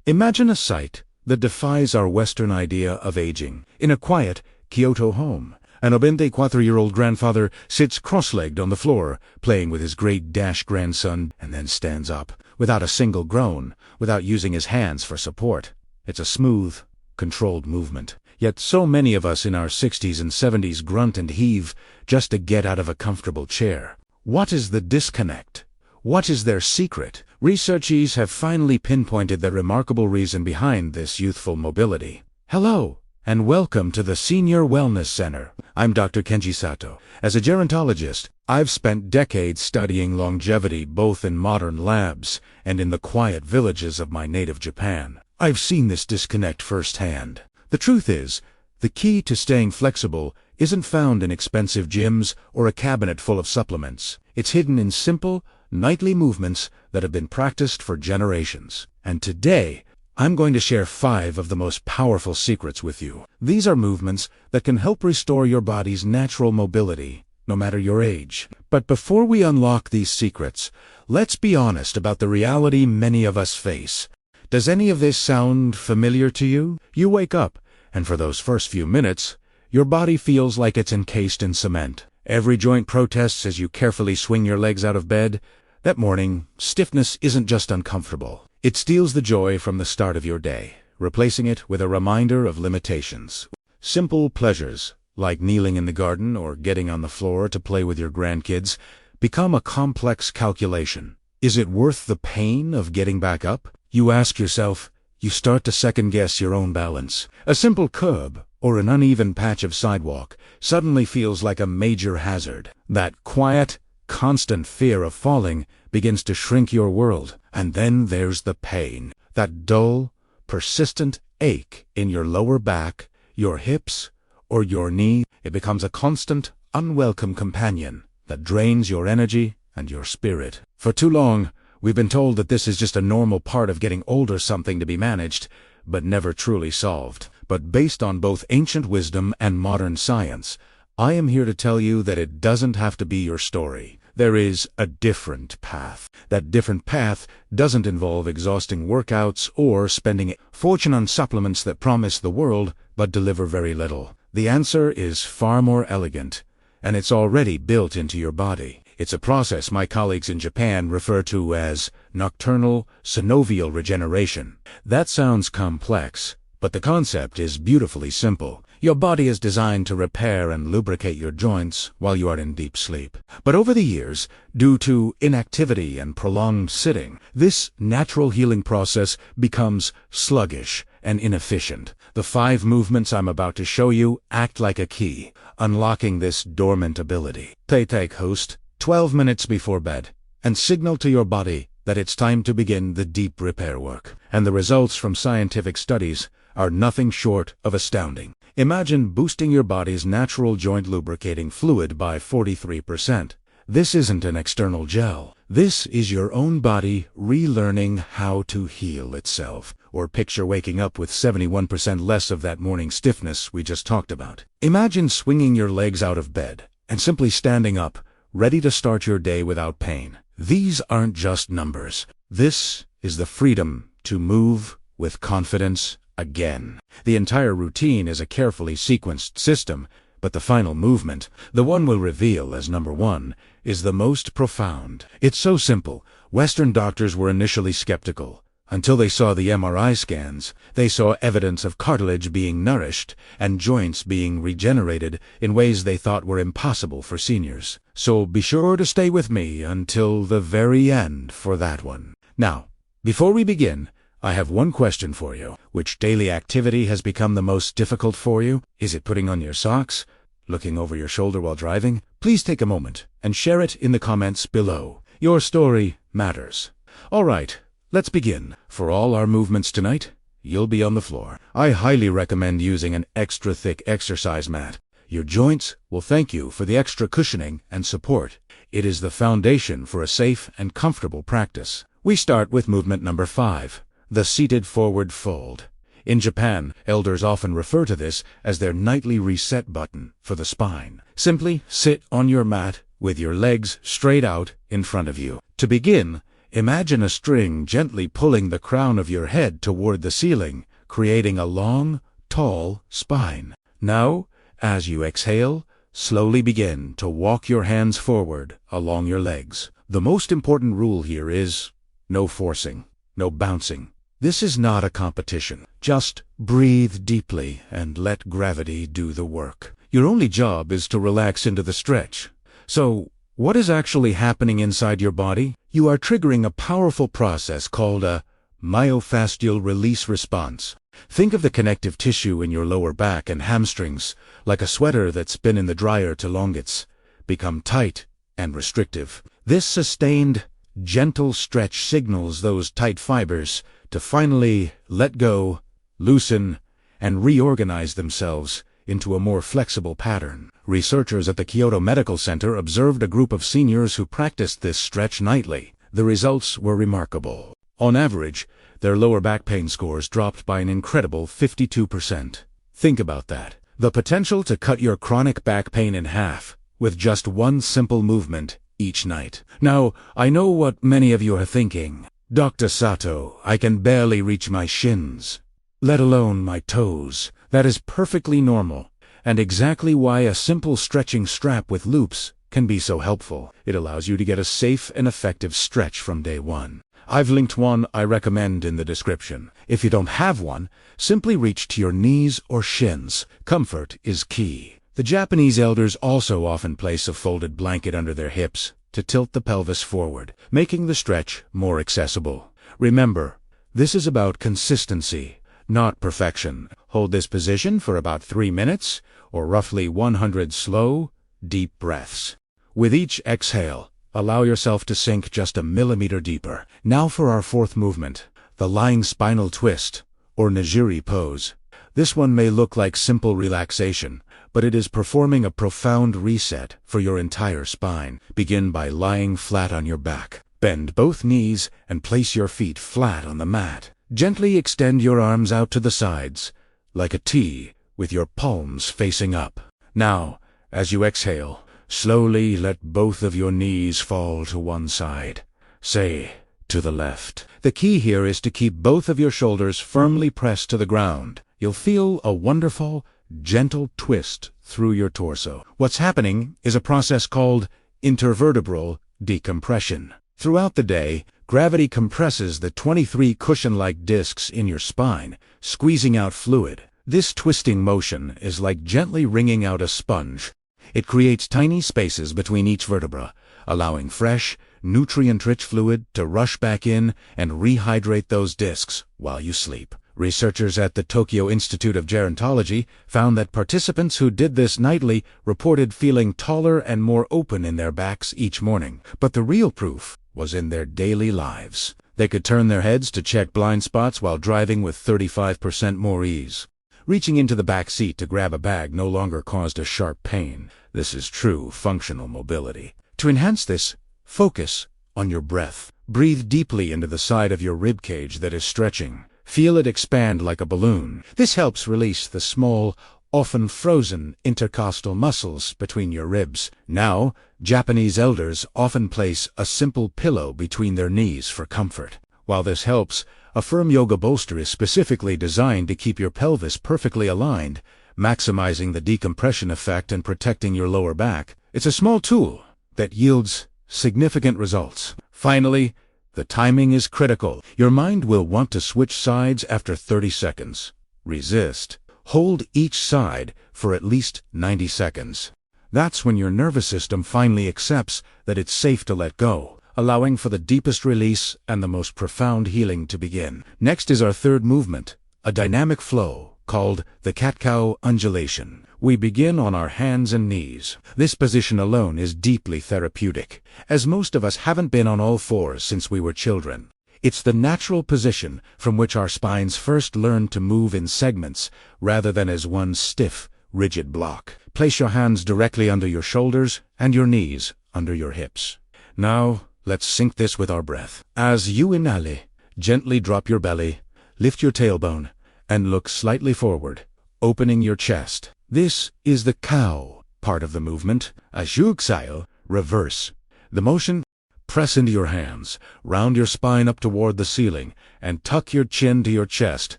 Imagine a sight that defies our Western idea of aging. In a quiet Kyoto home, an 94-year-old grandfather sits cross-legged on the floor, playing with his great grandson, and then stands up, without a single groan, without using his hands for support. It's a smooth, controlled movement. Yet so many of us in our 60s and 70s grunt and heave just to get out of a comfortable chair. What is the disconnect? What is their secret? Researchers have finally pinpointed the remarkable reason behind this youthful mobility. Hello, and welcome to the Senior Wellness Center. I'm Dr. Kenji Sato. As a gerontologist, I've spent decades studying longevity both in modern labs and in the quiet villages of my native Japan. I've seen this disconnect firsthand. The truth is, the key to staying flexible isn't found in expensive gyms or a cabinet full of supplements. It's hidden in simple, nightly movements that have been practiced for generations. And today, I'm going to share 5 of the most powerful secrets with you. These are movements that can help restore your body's natural mobility, no matter your age. But before we unlock these secrets, let's be honest about the reality many of us face. Does any of this sound familiar to you? You wake up, and for those first few minutes, your body feels like it's encased in cement. Every joint protests as you carefully swing your legs out of bed. That morning, stiffness isn't just uncomfortable. It steals the joy from the start of your day, replacing it with a reminder of limitations. Simple pleasures, like kneeling in the garden or getting on the floor to play with your grandkids, become a complex calculation. Is it worth the pain of getting back up? You ask yourself. You start to second-guess your own balance. A simple curb or an uneven patch of sidewalk suddenly feels like a major hazard. That quiet, constant fear of falling begins to shrink your world. And then there's the pain. That dull, persistent ache in your lower back, your hips, or your knee. It becomes a constant, unwelcome companion that drains your energy and your spirit. For too long, we've been told that this is just a normal part of getting older, something to be managed, but never truly solved. But based on both ancient wisdom and modern science, I am here to tell you that it doesn't have to be your story. There is a different path. That different path doesn't involve exhausting workouts or spending a fortune on supplements that promise the world but deliver very little. The answer is far more elegant, and it's already built into your body. It's a process my colleagues in Japan refer to as nocturnal synovial regeneration. That sounds complex, but the concept is beautifully simple. Your body is designed to repair and lubricate your joints while you are in deep sleep. But over the years, due to inactivity and prolonged sitting, this natural healing process becomes sluggish and inefficient. The 5 movements I'm about to show you act like a key, unlocking this dormant ability. Take host 12 minutes before bed and signal to your body that it's time to begin the deep repair work. And the results from scientific studies are nothing short of astounding. Imagine boosting your body's natural joint lubricating fluid by 43%. This isn't an external gel. This is your own body relearning how to heal itself. Or picture waking up with 71% less of that morning stiffness we just talked about. Imagine swinging your legs out of bed and simply standing up, ready to start your day without pain. These aren't just numbers. This is the freedom to move with confidence again. The entire routine is a carefully sequenced system, but the final movement, the one we'll reveal as number 1, is the most profound. It's so simple, Western doctors were initially skeptical. Until they saw the MRI scans, they saw evidence of cartilage being nourished and joints being regenerated in ways they thought were impossible for seniors. So be sure to stay with me until the very end for that one. Now, before we begin, I have one question for you. Which daily activity has become the most difficult for you? Is it putting on your socks? Looking over your shoulder while driving? Please take a moment and share it in the comments below. Your story matters. All right, let's begin. For all our movements tonight, you'll be on the floor. I highly recommend using an extra thick exercise mat. Your joints will thank you for the extra cushioning and support. It is the foundation for a safe and comfortable practice. We start with movement number 5. The seated forward fold. In Japan, elders often refer to this as their nightly reset button for the spine. Simply sit on your mat with your legs straight out in front of you. To begin, Imagine a string gently pulling the crown of your head toward the ceiling, creating a long, tall spine. Now, as you exhale, slowly begin to walk your hands forward along your legs. The most important rule here is no forcing, no bouncing. This is not a competition. Just breathe deeply and let gravity do the work. Your only job is to relax into the stretch. So, what is actually happening inside your body? You are triggering a powerful process called a myofascial release response. Think of the connective tissue in your lower back and hamstrings, like a sweater that's been in the dryer too long. It's become tight and restrictive. This sustained, gentle stretch signals those tight fibers to finally let go, loosen, and reorganize themselves into a more flexible pattern. Researchers at the Kyoto Medical Center observed a group of seniors who practiced this stretch nightly. The results were remarkable. On average, their lower back pain scores dropped by an incredible 52%. Think about that. The potential to cut your chronic back pain in half with just one simple movement each night. Now, I know what many of you are thinking. Dr. Sato, I can barely reach my shins, let alone my toes. That is perfectly normal, and exactly why a simple stretching strap with loops can be so helpful. It allows you to get a safe and effective stretch from day one. I've linked one I recommend in the description. If you don't have one, simply reach to your knees or shins. Comfort is key. The Japanese elders also often place a folded blanket under their hips to tilt the pelvis forward, making the stretch more accessible. Remember, this is about consistency, not perfection. Hold this position for about 3 minutes, or roughly 100 slow, deep breaths. With each exhale, allow yourself to sink just a millimeter deeper. Now for our fourth movement, the lying spinal twist, or Nigiri pose. This one may look like simple relaxation, but it is performing a profound reset for your entire spine. Begin by lying flat on your back. Bend both knees and place your feet flat on the mat. Gently extend your arms out to the sides, like a T, with your palms facing up. Now, as you exhale, slowly let both of your knees fall to one side, say, to the left. The key here is to keep both of your shoulders firmly pressed to the ground. You'll feel a wonderful, gentle twist through your torso. What's happening is a process called intervertebral decompression. Throughout the day, gravity compresses the 23 cushion-like discs in your spine, squeezing out fluid. This twisting motion is like gently wringing out a sponge. It creates tiny spaces between each vertebra, allowing fresh, nutrient-rich fluid to rush back in and rehydrate those discs while you sleep. Researchers at the Tokyo Institute of Gerontology found that participants who did this nightly reported feeling taller and more open in their backs each morning. But the real proof was in their daily lives. They could turn their heads to check blind spots while driving with 35% more ease. Reaching into the back seat to grab a bag no longer caused a sharp pain. This is true functional mobility. To enhance this, focus on your breath. Breathe deeply into the side of your rib cage that is stretching. Feel it expand like a balloon. This helps release the small, often frozen intercostal muscles between your ribs. Now, Japanese elders often place a simple pillow between their knees for comfort. While this helps, a firm yoga bolster is specifically designed to keep your pelvis perfectly aligned, maximizing the decompression effect and protecting your lower back. It's a small tool that yields significant results. Finally, the timing is critical. Your mind will want to switch sides after 30 seconds. Resist. Hold each side for at least 90 seconds. That's when your nervous system finally accepts that it's safe to let go, allowing for the deepest release and the most profound healing to begin. Next is our third movement, a dynamic flow called the cat-cow undulation. We begin on our hands and knees. This position alone is deeply therapeutic, as most of us haven't been on all fours since we were children. It's the natural position from which our spines first learned to move in segments rather than as one stiff, rigid block. Place your hands directly under your shoulders and your knees under your hips. Now, let's sync this with our breath. As you inhale, gently drop your belly, lift your tailbone, and look slightly forward, opening your chest. This is the cow part of the movement. As you exhale, reverse. The motion, Press into your hands, round your spine up toward the ceiling, and tuck your chin to your chest,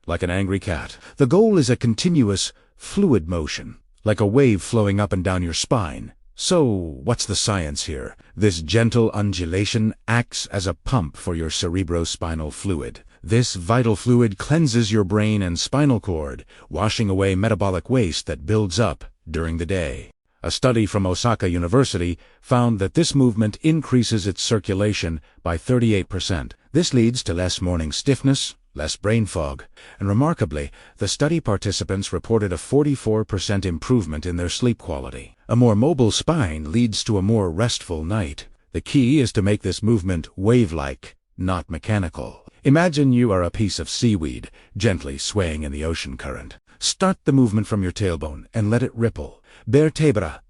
like an angry cat. The goal is a continuous, fluid motion, like a wave flowing up and down your spine. So, what's the science here? This gentle undulation acts as a pump for your cerebrospinal fluid. This vital fluid cleanses your brain and spinal cord, washing away metabolic waste that builds up during the day. A study from Osaka University found that this movement increases its circulation by 38%. This leads to less morning stiffness, less brain fog, and remarkably, the study participants reported a 44% improvement in their sleep quality. A more mobile spine leads to a more restful night. The key is to make this movement wave-like, not mechanical. Imagine you are a piece of seaweed, gently swaying in the ocean current. Start the movement from your tailbone and let it ripple. Vertebra,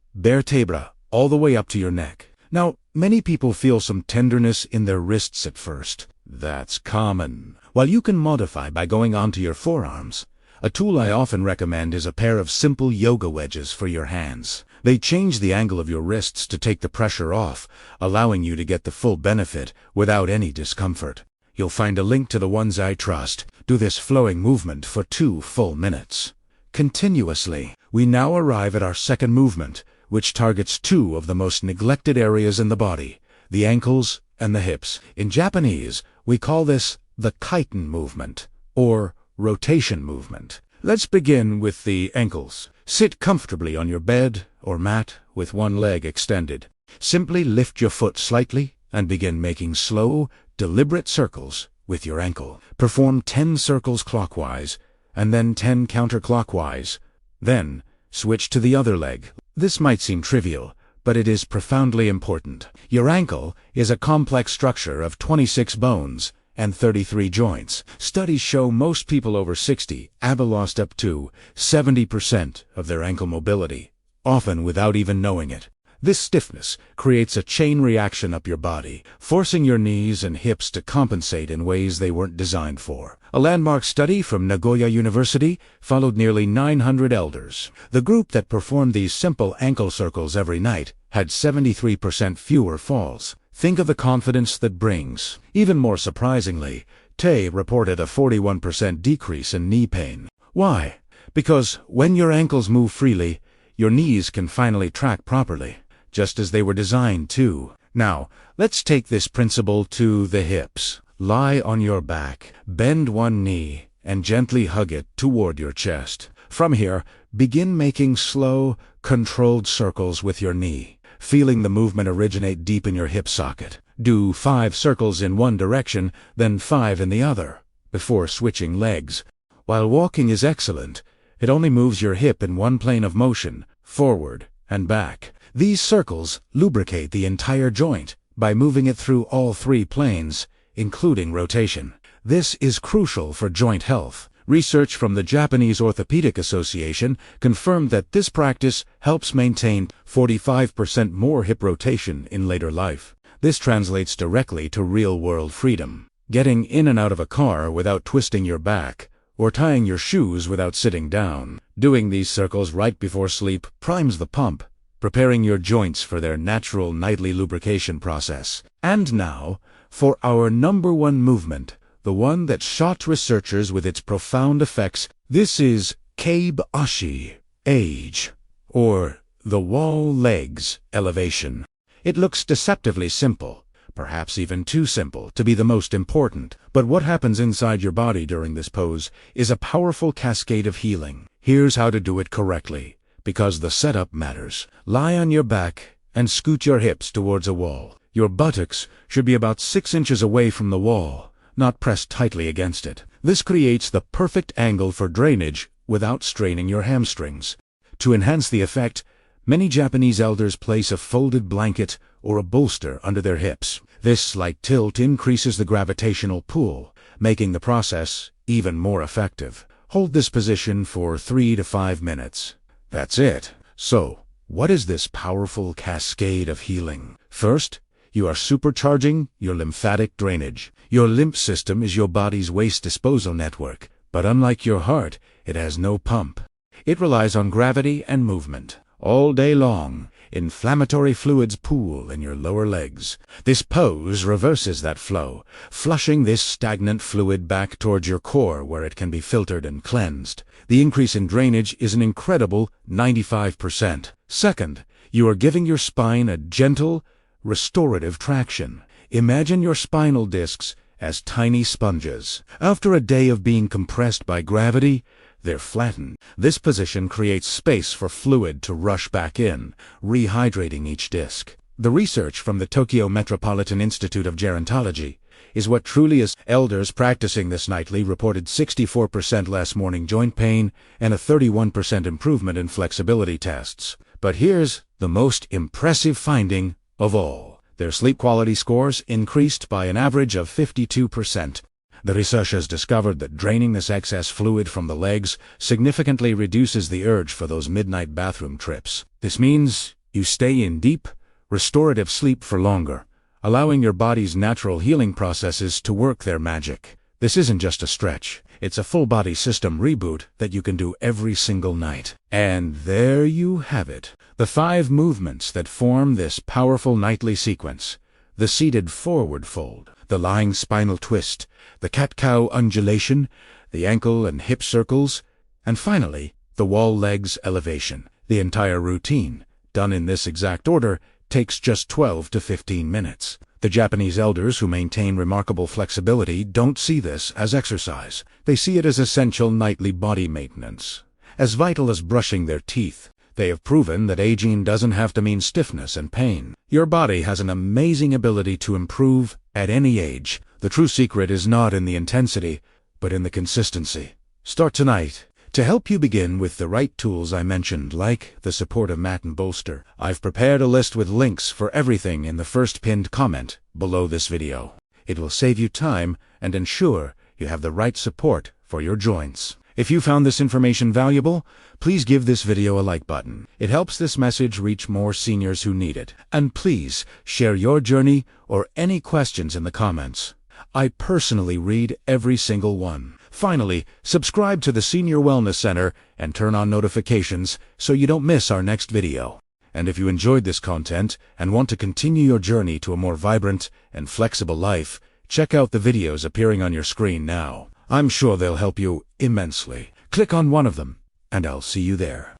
all the way up to your neck. Now, many people feel some tenderness in their wrists at first. That's common. While you can modify by going onto your forearms, a tool I often recommend is a pair of simple yoga wedges for your hands. They change the angle of your wrists to take the pressure off, allowing you to get the full benefit without any discomfort. You'll find a link to the ones I trust. Do this flowing movement for 2 full minutes. Continuously. We now arrive at our second movement, which targets 2 of the most neglected areas in the body, the ankles and the hips. In Japanese, we call this the kaiten movement, or rotation movement. Let's begin with the ankles. Sit comfortably on your bed or mat with one leg extended. Simply lift your foot slightly and begin making slow, deliberate circles with your ankle. Perform 10 circles clockwise, and then 10 counterclockwise. Then, switch to the other leg. This might seem trivial, but it is profoundly important. Your ankle is a complex structure of 26 bones and 33 joints. Studies show most people over 60 have lost up to 70% of their ankle mobility, often without even knowing it. This stiffness creates a chain reaction up your body, forcing your knees and hips to compensate in ways they weren't designed for. A landmark study from Nagoya University followed nearly 900 elders. The group that performed these simple ankle circles every night had 73% fewer falls. Think of the confidence that brings. Even more surprisingly, Tay reported a 41% decrease in knee pain. Why? Because when your ankles move freely, your knees can finally track properly, just as they were designed to. Now, let's take this principle to the hips. Lie on your back, bend one knee, and gently hug it toward your chest. From here, begin making slow, controlled circles with your knee, feeling the movement originate deep in your hip socket. Do 5 circles in one direction, then 5 in the other, before switching legs. While walking is excellent, it only moves your hip in one plane of motion, forward and back. These circles lubricate the entire joint by moving it through all 3 planes, including rotation. This is crucial for joint health. Research from the Japanese Orthopedic Association confirmed that this practice helps maintain 45% more hip rotation in later life. This translates directly to real-world freedom. Getting in and out of a car without twisting your back, or tying your shoes without sitting down. Doing these circles right before sleep primes the pump, preparing your joints for their natural nightly lubrication process. And now, for our number 1 movement, the one that shocked researchers with its profound effects. This is Keibashi, age, or the wall legs elevation. It looks deceptively simple, perhaps even too simple to be the most important. But what happens inside your body during this pose is a powerful cascade of healing. Here's how to do it correctly, because the setup matters. Lie on your back and scoot your hips towards a wall. Your buttocks should be about 6 inches away from the wall, not pressed tightly against it. This creates the perfect angle for drainage without straining your hamstrings. To enhance the effect, many Japanese elders place a folded blanket or a bolster under their hips. This slight tilt increases the gravitational pull, making the process even more effective. Hold this position for 3 to 5 minutes. That's it. So, what is this powerful cascade of healing? First, you are supercharging your lymphatic drainage. Your lymph system is your body's waste disposal network, but unlike your heart, it has no pump. It relies on gravity and movement. All day long, inflammatory fluids pool in your lower legs. This pose reverses that flow, flushing this stagnant fluid back towards your core where it can be filtered and cleansed. The increase in drainage is an incredible 95%. Second, you are giving your spine a gentle, restorative traction. Imagine your spinal discs as tiny sponges. After a day of being compressed by gravity, they're flattened. This position creates space for fluid to rush back in, rehydrating each disc. The research from the Tokyo Metropolitan Institute of Gerontology is what truly is. Elders practicing this nightly reported 64% less morning joint pain and a 31% improvement in flexibility tests. But here's the most impressive finding of all. Their sleep quality scores increased by an average of 52%. The researchers discovered that draining this excess fluid from the legs significantly reduces the urge for those midnight bathroom trips. This means you stay in deep, restorative sleep for longer, allowing your body's natural healing processes to work their magic. This isn't just a stretch. It's a full-body system reboot that you can do every single night. And there you have it. The 5 movements that form this powerful nightly sequence. The seated forward fold, the lying spinal twist, the cat-cow undulation, the ankle and hip circles, and finally, the wall legs elevation. The entire routine, done in this exact order, takes just 12 to 15 minutes. The Japanese elders who maintain remarkable flexibility don't see this as exercise. They see it as essential nightly body maintenance. As vital as brushing their teeth, they have proven that aging doesn't have to mean stiffness and pain. Your body has an amazing ability to improve at any age. The true secret is not in the intensity, but in the consistency. Start tonight. To help you begin with the right tools I mentioned, like the support of mat and bolster, I've prepared a list with links for everything in the first pinned comment below this video. It will save you time and ensure you have the right support for your joints. If you found this information valuable, please give this video a like button. It helps this message reach more seniors who need it. And please share your journey or any questions in the comments. I personally read every single one. Finally, subscribe to the Senior Wellness Center and turn on notifications so you don't miss our next video. And if you enjoyed this content and want to continue your journey to a more vibrant and flexible life, check out the videos appearing on your screen now. I'm sure they'll help you immensely. Click on one of them, and I'll see you there.